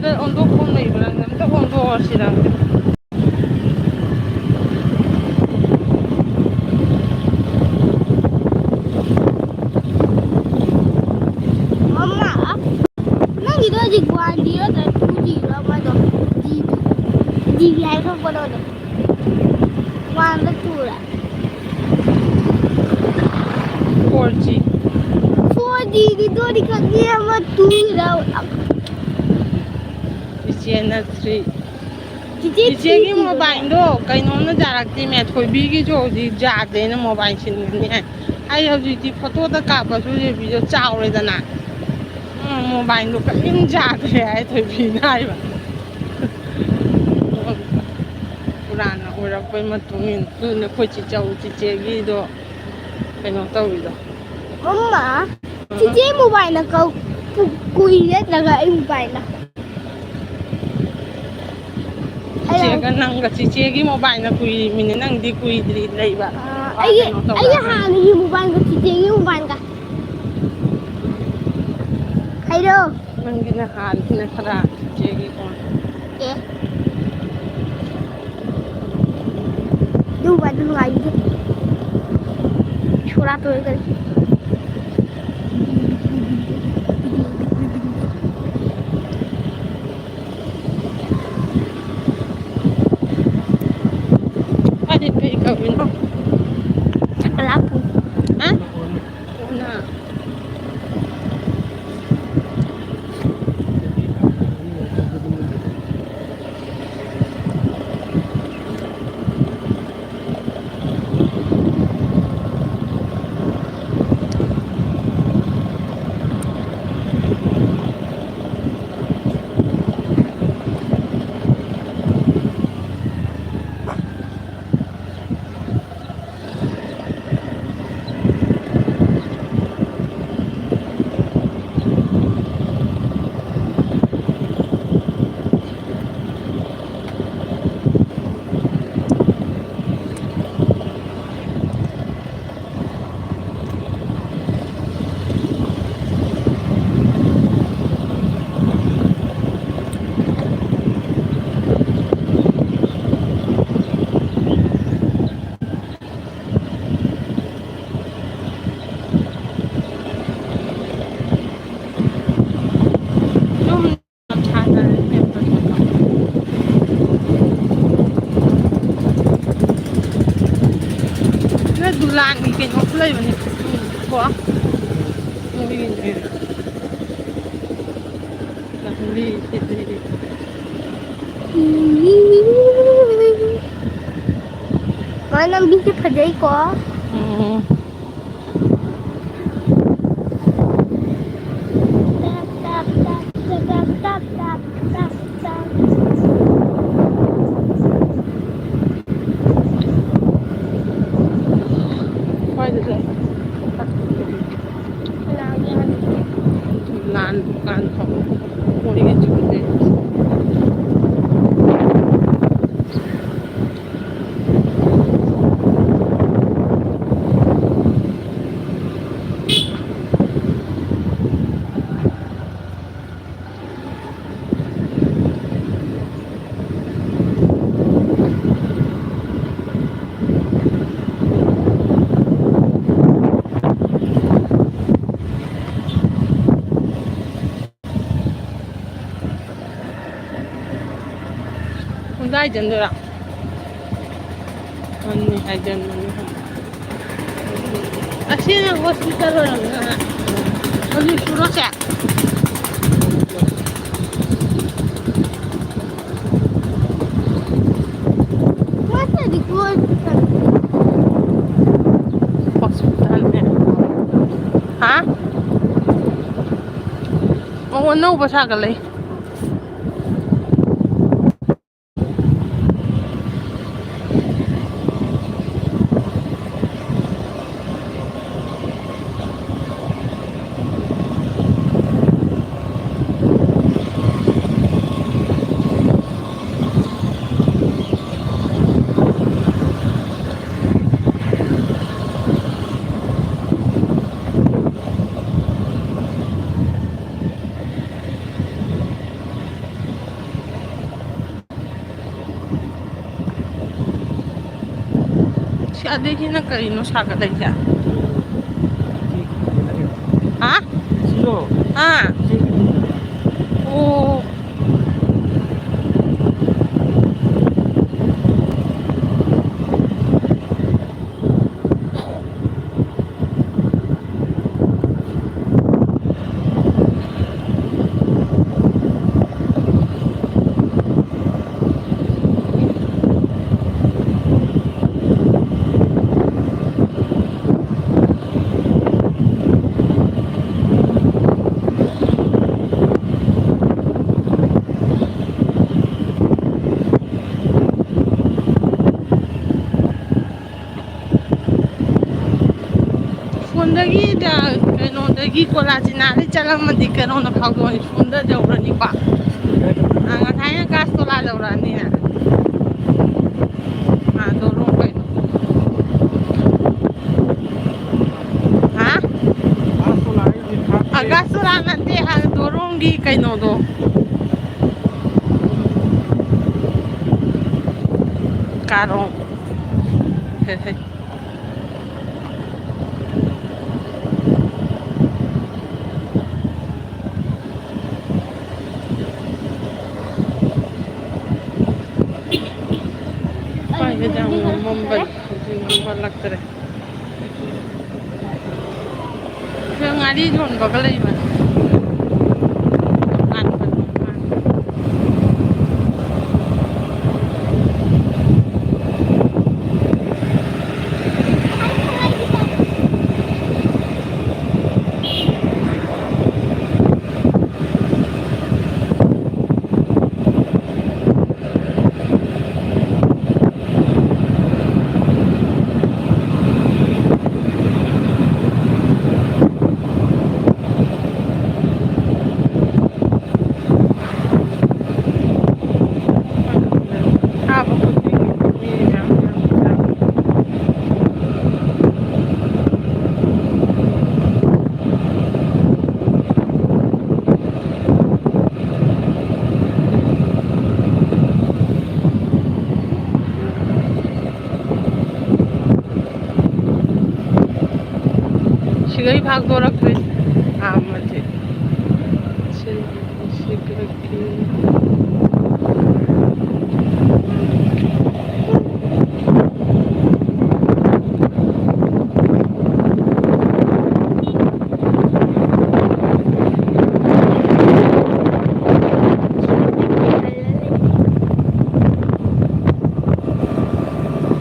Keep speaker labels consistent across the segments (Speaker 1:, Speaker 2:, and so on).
Speaker 1: ꯁꯤꯗ ꯑꯣꯟꯊꯣꯛꯐꯝ ꯂꯩꯕ꯭ꯔꯥ ꯑꯝꯇ ꯑꯣꯟꯊꯣꯛꯑꯁꯤꯔ
Speaker 2: ꯃꯃꯥ ꯅꯪꯒꯤꯗꯣ ꯍꯧꯖꯤꯛ 1G ꯅꯠꯇ꯭ꯔꯒ 2G ꯑꯃꯗꯣ ꯖꯤꯕꯤ ꯍꯥꯏꯊꯣꯛꯄꯗꯣ 1ꯗ 2ꯔ
Speaker 1: 4G
Speaker 2: 4Gꯒꯤꯗꯣꯗꯤ ꯈꯪꯗꯦ ꯑꯃ 2ꯔ
Speaker 1: ꯏꯆꯦꯅ 3
Speaker 2: ꯆꯤꯆꯦ 3
Speaker 1: ꯏꯆꯦꯒꯤ
Speaker 2: ꯊꯤꯔꯣꯅꯦ
Speaker 1: ꯃꯣꯕꯥꯏꯜꯗꯣ ꯀꯩꯅꯣꯝꯅ ꯌꯥꯔꯛꯇꯦꯅꯦ ꯊꯣꯏꯕꯤꯒꯤꯁꯨ ꯍꯧꯖꯤꯛ ꯌꯥꯗ꯭ꯔꯦꯅ ꯃꯣꯕꯥꯏꯜ ꯁꯤꯟꯕꯅꯦ ꯑꯩ ꯍꯧꯖꯤꯛꯇꯤ ꯐꯣꯇꯣꯗ ꯀꯥꯞꯄꯁꯨ ꯔꯦꯕꯤꯗꯣ ꯆꯥꯎꯔꯦꯗꯅ ꯃꯣꯕꯥꯏꯜꯗꯣ ꯀꯔꯤꯝ ꯌꯥꯗ꯭ꯔꯦ ꯍꯥꯏ ꯊꯣꯏꯕꯤꯅ ꯍꯥꯏꯕ ꯄꯨꯔꯥꯅ ꯑꯣꯏꯔꯛꯄꯩ ꯃꯇꯨꯡ ꯏꯟꯅ ꯑꯗꯨꯅ ꯑꯩꯈꯣꯏ ꯆꯤꯆꯦꯒꯤꯗꯣ ꯀꯩꯅꯣ ꯇꯧꯔꯤꯗꯣ
Speaker 2: ꯃꯝꯃꯥ ꯆꯤꯆꯦ ꯃꯣꯕꯥꯏꯜꯅ ꯀꯨꯏ ꯅꯠꯇ꯭ꯔꯒ ꯑꯩ ꯃꯣꯕꯥꯏꯜꯅ
Speaker 1: ꯆꯤꯆꯦꯒ ꯅꯪꯒ ꯆꯤꯆꯦꯒꯤ ꯃꯣꯕꯥꯏꯜꯅ ꯀꯨꯏꯔꯤꯃꯤꯅꯦ ꯅꯪꯗꯤ ꯀꯨꯏꯗ꯭ꯔꯤ ꯂꯩꯕ ꯀꯩꯅꯣ
Speaker 2: ꯑꯩꯒꯤ
Speaker 1: ꯇꯧꯔꯛꯑꯒ
Speaker 2: ꯍꯥꯟꯅꯒꯤ ꯃꯣꯕꯥꯏꯜꯒ ꯆꯤꯆꯦꯒꯤ ꯃꯣꯕꯥꯏꯜꯒ ꯍꯥꯏꯔꯣ
Speaker 1: ꯅꯪꯒꯤꯅ ꯍꯥꯟꯈꯤꯅ ꯈꯔ ꯆꯤꯆꯦꯒꯤꯀꯣ
Speaker 2: ꯑꯦ ꯑꯗꯨ ꯅꯨꯡꯉꯥꯏꯕꯤꯗꯦ ꯁꯣꯔꯥ ꯇꯣꯏꯒꯔꯦ
Speaker 1: ꯀꯩ ꯀꯧꯔꯤꯅꯣ
Speaker 2: ꯆꯀꯂꯥꯄꯨ
Speaker 1: ꯍꯥ ꯄꯨꯅ ꯌꯨꯝ ꯁꯥꯟꯅꯔꯦ ꯗꯨꯂꯥꯟꯒꯤ ꯀꯩꯅꯣꯁꯨ ꯂꯩꯕꯅꯤ ꯀꯣ ꯂꯝꯕꯤꯁꯤꯗꯤ
Speaker 2: ꯂꯝꯕꯤꯁꯦ ꯐꯖꯩꯀꯣ
Speaker 1: ꯎꯝ
Speaker 2: ꯇꯞ ꯇꯞ ꯇꯞ ꯇꯞ ꯇꯞ ꯇꯞ ꯇꯞ ꯇꯞ
Speaker 1: ꯁ꯭ꯋꯥꯏꯗ ꯂꯩ ꯗꯨꯂꯥꯟ ꯗꯨꯀꯥꯟ ꯐꯝꯕ ꯃꯣꯏꯒꯤ ꯍꯨꯟꯗꯥꯏ ꯍꯥꯏꯖꯤꯟꯗꯣꯏꯔꯣ ꯍꯣꯏꯅꯦ ꯍꯥꯏꯖꯟꯕꯅꯤ ꯑꯁꯤꯅ ꯍꯣꯁꯄꯤꯇꯥꯜ ꯑꯣꯏꯔꯝꯒꯅꯤ ꯍꯧꯖꯤꯛꯁꯨꯔꯣ ꯁꯦ ꯍꯣꯁꯄꯤꯇꯥꯜꯅꯦ ꯍꯥ ꯑꯅꯧꯕ ꯁꯥꯒꯠꯂꯛꯏ ꯑꯗꯒꯤꯅ ꯀꯔꯤꯅꯣ ꯁꯥꯒꯠꯂꯛꯏꯁꯦ ꯍꯥ ꯑꯥ ꯑꯣ ꯁꯣꯟꯗꯒꯤ ꯀꯩꯅꯣꯗꯒꯤ ꯀꯣꯂꯥꯆꯤꯅꯥꯗꯩ ꯆꯠꯂꯝꯃꯗꯤ ꯀꯩꯅꯣꯅ ꯐꯥꯎꯗꯣꯛꯑꯅꯤ ꯁꯣꯝꯗ ꯌꯧꯔꯅꯤꯀꯣ ꯉꯁꯥꯏꯅ ꯒꯥꯁꯇꯣꯂꯥ ꯌꯧꯔꯛꯑꯅꯤꯅ ꯗꯣꯔꯣꯡ ꯀꯩꯅꯣ ꯍꯥ ꯒꯥꯁꯇꯣꯂꯥ ꯅꯠꯇꯦ ꯗꯣꯔꯣꯡꯒꯤ ꯀꯩꯅꯣꯗꯣ ꯀꯥꯔꯣꯡ ꯁ꯭ꯋꯥꯏꯗ ꯌꯥꯝ ꯉꯝꯃꯝꯕꯅꯤ ꯍꯧꯖꯤꯛ ꯉꯝꯃꯜꯂꯛꯇ꯭ꯔꯦ ꯁꯤꯗ ꯉꯥꯔꯤ ꯌꯣꯟꯕꯒ ꯂꯩꯕꯅꯤ ꯊꯥꯕ ꯈꯨꯗꯤꯡꯒꯤ ꯃꯤ ꯃꯌꯥꯝ ꯃꯌꯥꯝ 시간이 막 돌았고 아 맞지 시그럽게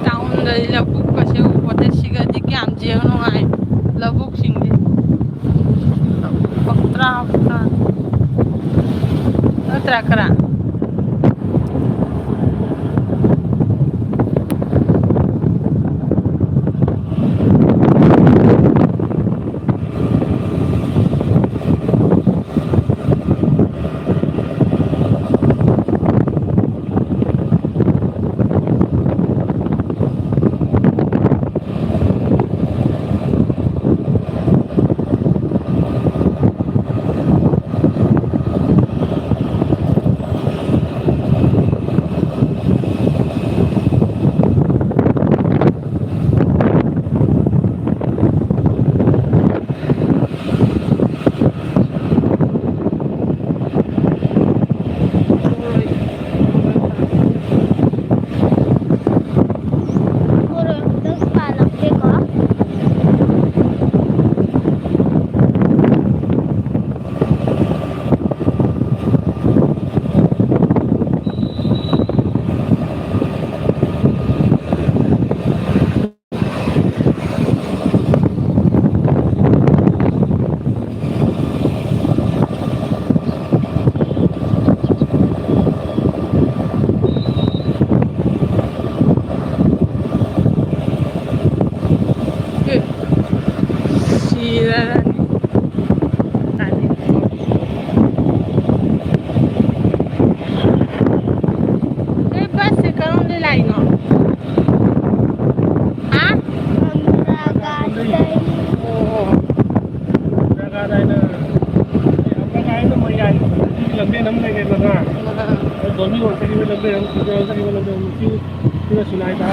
Speaker 1: 다운데 लबुक ऊपर सिगदी क्या जेवण आहे लबुक सिंगदी पत्रा नत्रा करा
Speaker 3: Dormi con il lambero, non si suonai da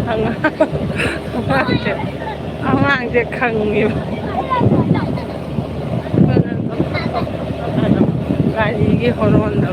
Speaker 1: ang je khang ni gari gi horon da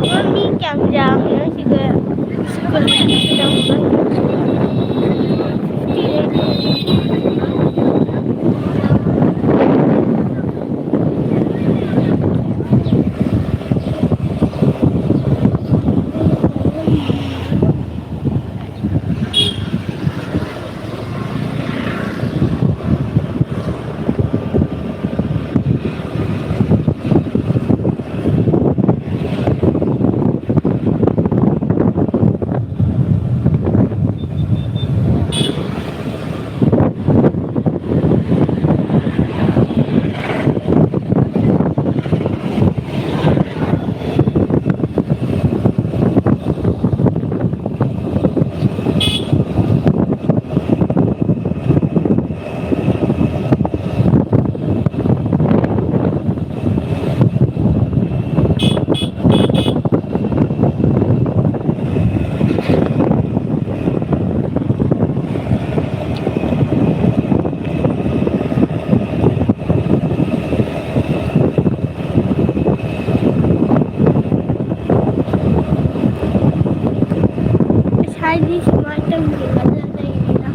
Speaker 2: Mami jam-jam ya juga sekolah Chinese semacam gimana nih ya?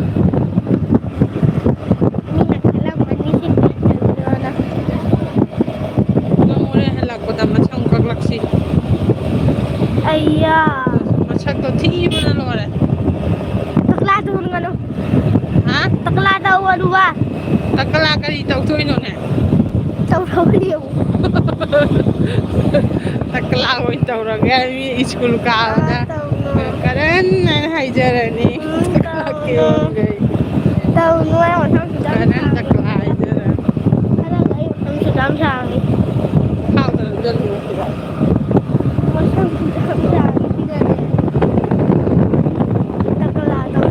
Speaker 2: Ini nak kalah mana sih gimana?
Speaker 1: Namore halak ko da machang kaklaksi
Speaker 2: Ayah,
Speaker 1: machak to thi bana lore
Speaker 2: takla tuh ngano?
Speaker 1: ha
Speaker 2: Takla tahu dua,
Speaker 1: takala kari taw toy no ne
Speaker 2: tahu liu.
Speaker 1: takala hoy taw ra ga mi school ka na
Speaker 2: Tahu
Speaker 1: karan nan haijarani takala ke gai
Speaker 2: tahu yang macam sudah.
Speaker 1: karan takala haijaran
Speaker 2: Ada kayu yang sudah sang.
Speaker 1: how da dal no kira
Speaker 2: Macam sudah sang. Takla tahu.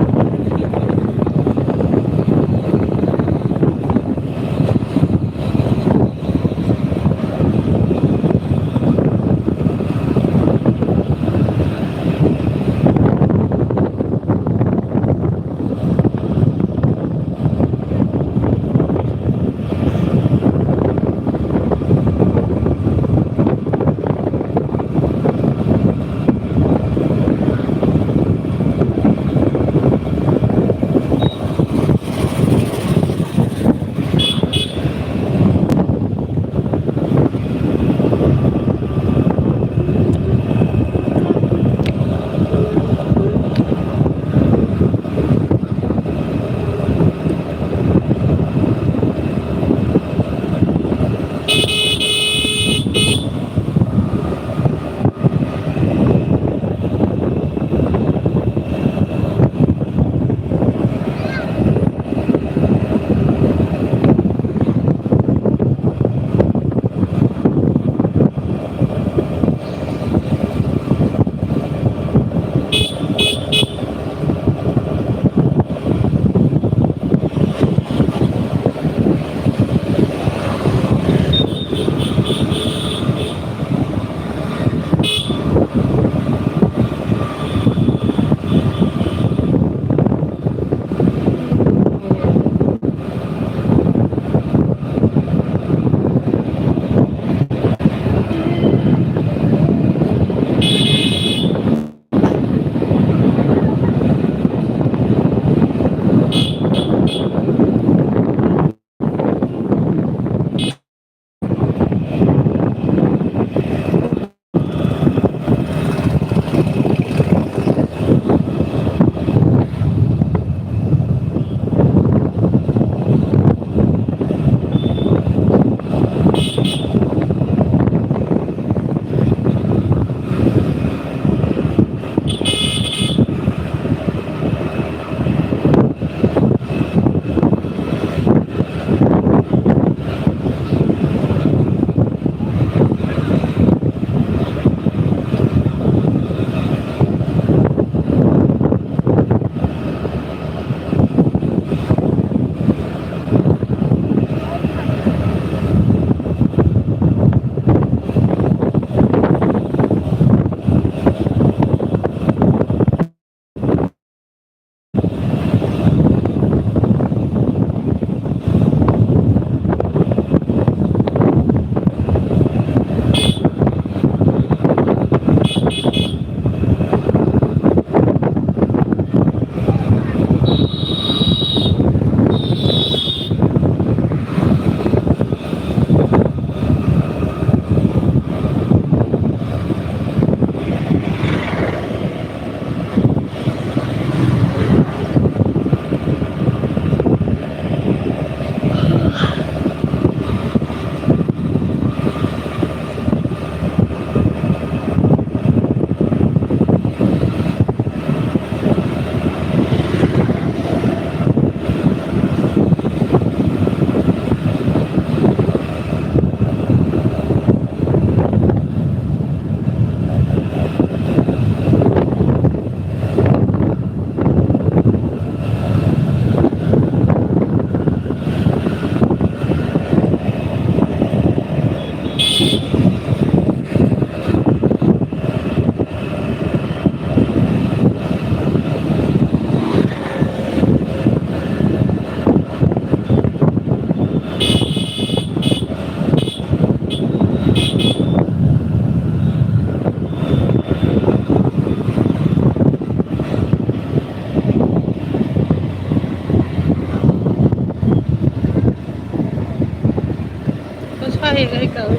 Speaker 1: Coi cái cậu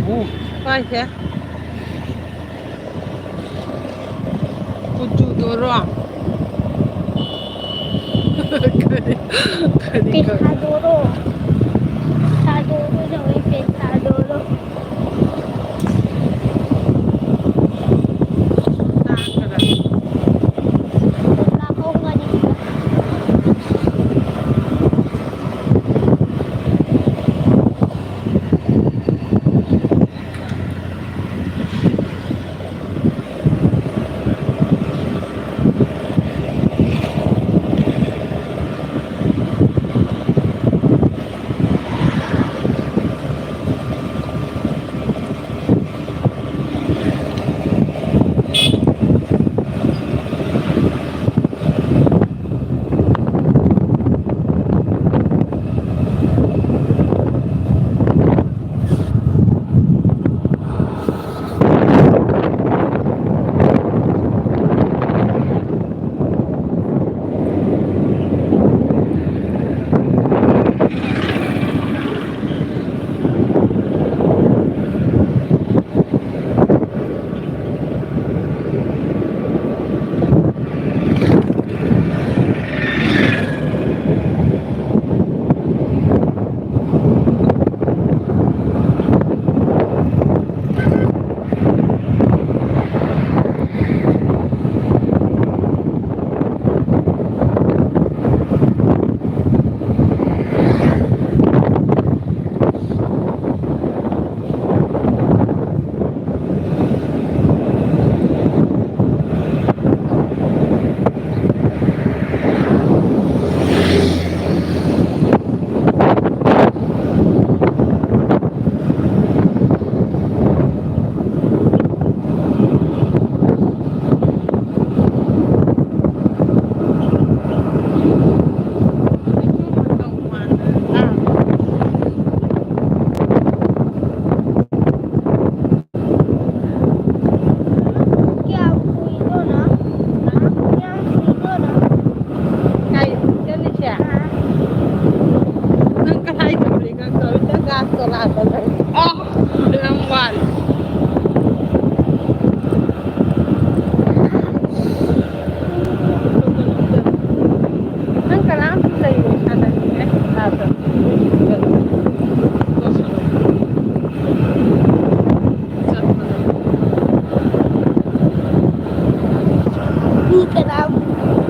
Speaker 3: Ồ,
Speaker 1: coi chứ Cucu dorong Kali
Speaker 2: เป็น
Speaker 1: kau
Speaker 2: ทาโดโร่ทาโดโร่จะไม่เป็นทาโดโร่
Speaker 1: Tak kena
Speaker 2: คนละห้องกันดีกว่า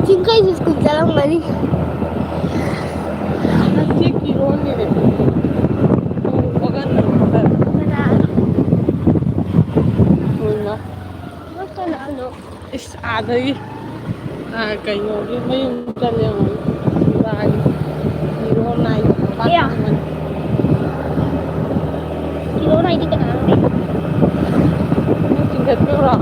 Speaker 2: Cinque si scusa la mani.
Speaker 1: Nanti kilo ni deh. Oh, bagan nomor.
Speaker 2: Mana?
Speaker 1: Mana?
Speaker 2: Masa lalu.
Speaker 1: Is ada lagi. Nah, kayo yung may yung talyang bahay. Kilo na yun.
Speaker 2: Iya. Kilo na hindi ka na lang rin.
Speaker 1: Tingkat pura.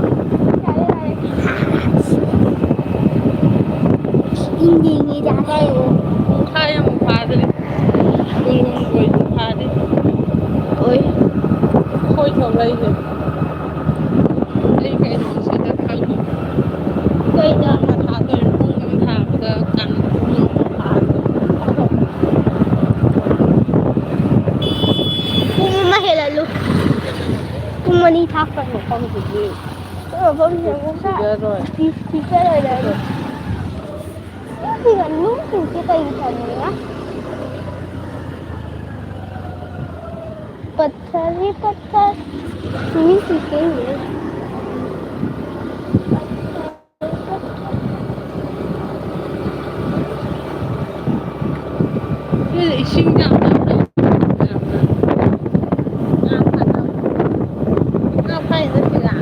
Speaker 2: Hindi tayo.
Speaker 1: Kung kaya mo padre. Kung koy padre.
Speaker 2: Oi.
Speaker 1: Koy tawlay yun. Ay kayo naman sa dakal mo.
Speaker 2: Oi da.
Speaker 1: ถามตัวพุ่งคำถามก็กันพุ่งถาม
Speaker 2: Kung mahilalo. Kung manitap ka mo.
Speaker 1: ความสุขดี
Speaker 2: Oo, pamilya ko
Speaker 1: สุ
Speaker 2: sa.
Speaker 1: ดยอดเลย
Speaker 2: Pisa na lalo. Kasi ano, hindi kayo sa niya. Patsali, patsal. Hindi si Kenya.
Speaker 1: 因为新疆的那拍的是啊，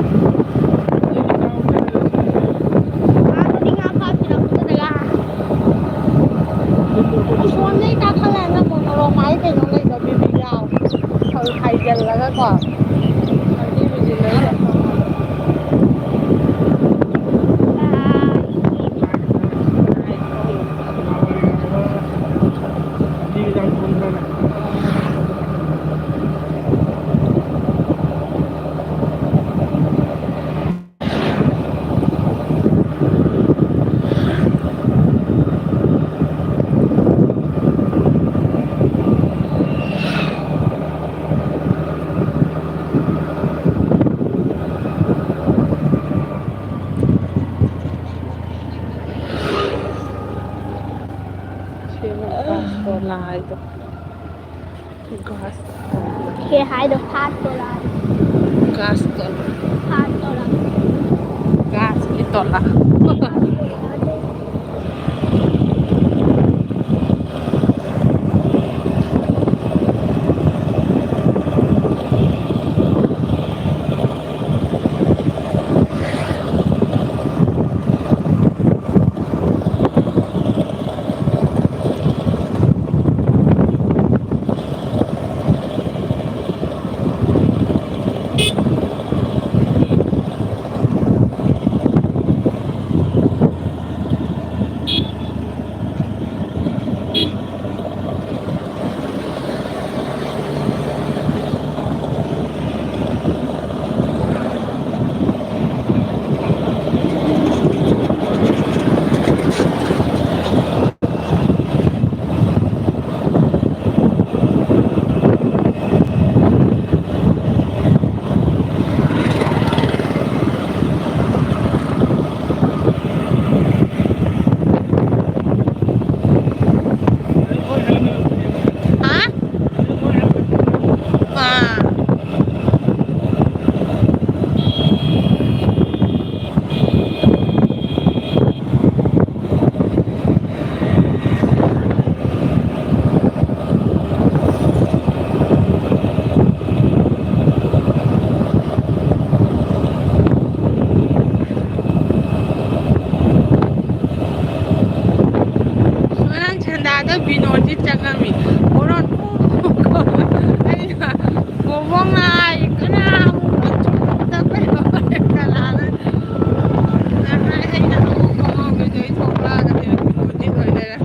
Speaker 2: Ano din nga pa, pinapunta talaga.
Speaker 1: Xuống đấy ta thằng này nó còn nó máy thì nó lấy được bị lao, thằng thầy dần là cái quả, thằng đi bị gì lấy được.
Speaker 3: đi ra con ra này.
Speaker 1: lado. Gosto.
Speaker 2: Que raio do pato lá.
Speaker 1: Gosto.
Speaker 2: Pato lá.
Speaker 1: Gosto lá. Hả? À. Sekarang canda ada binodi cakami. Orang ngomong naik kena tapi kalah. Karena ini ngomong gitu itu lah tapi binodi toilet.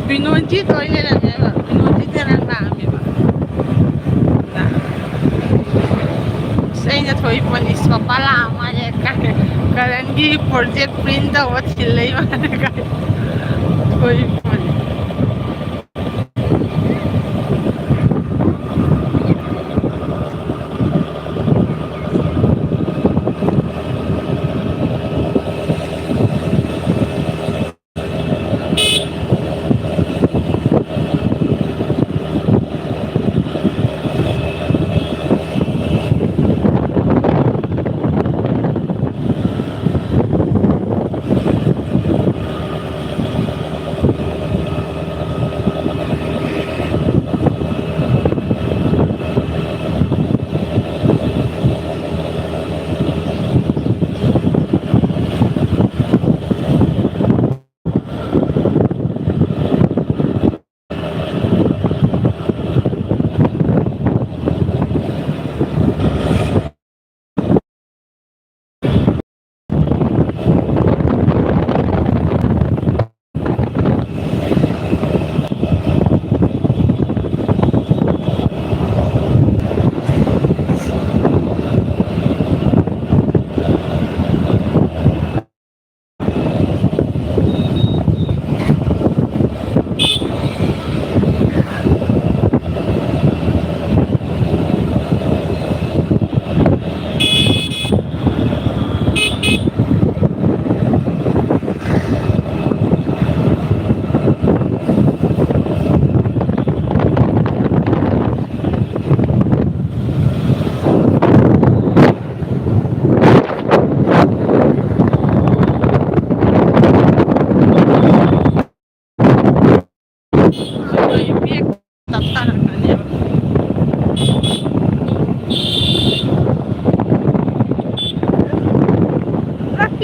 Speaker 1: Binodi toilet apa? Binodi jalan kami apa? Nah, saya थोड़ी police पापा लामा है कारण की project print हो चिल्लाई मारे का थोड़ी पुलिस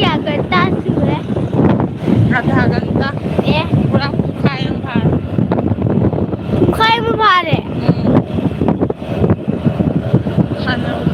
Speaker 2: क्या करता है
Speaker 1: आधा घंटा
Speaker 2: ए
Speaker 1: पूरा खाए भार
Speaker 2: खाए में भारे
Speaker 1: खाना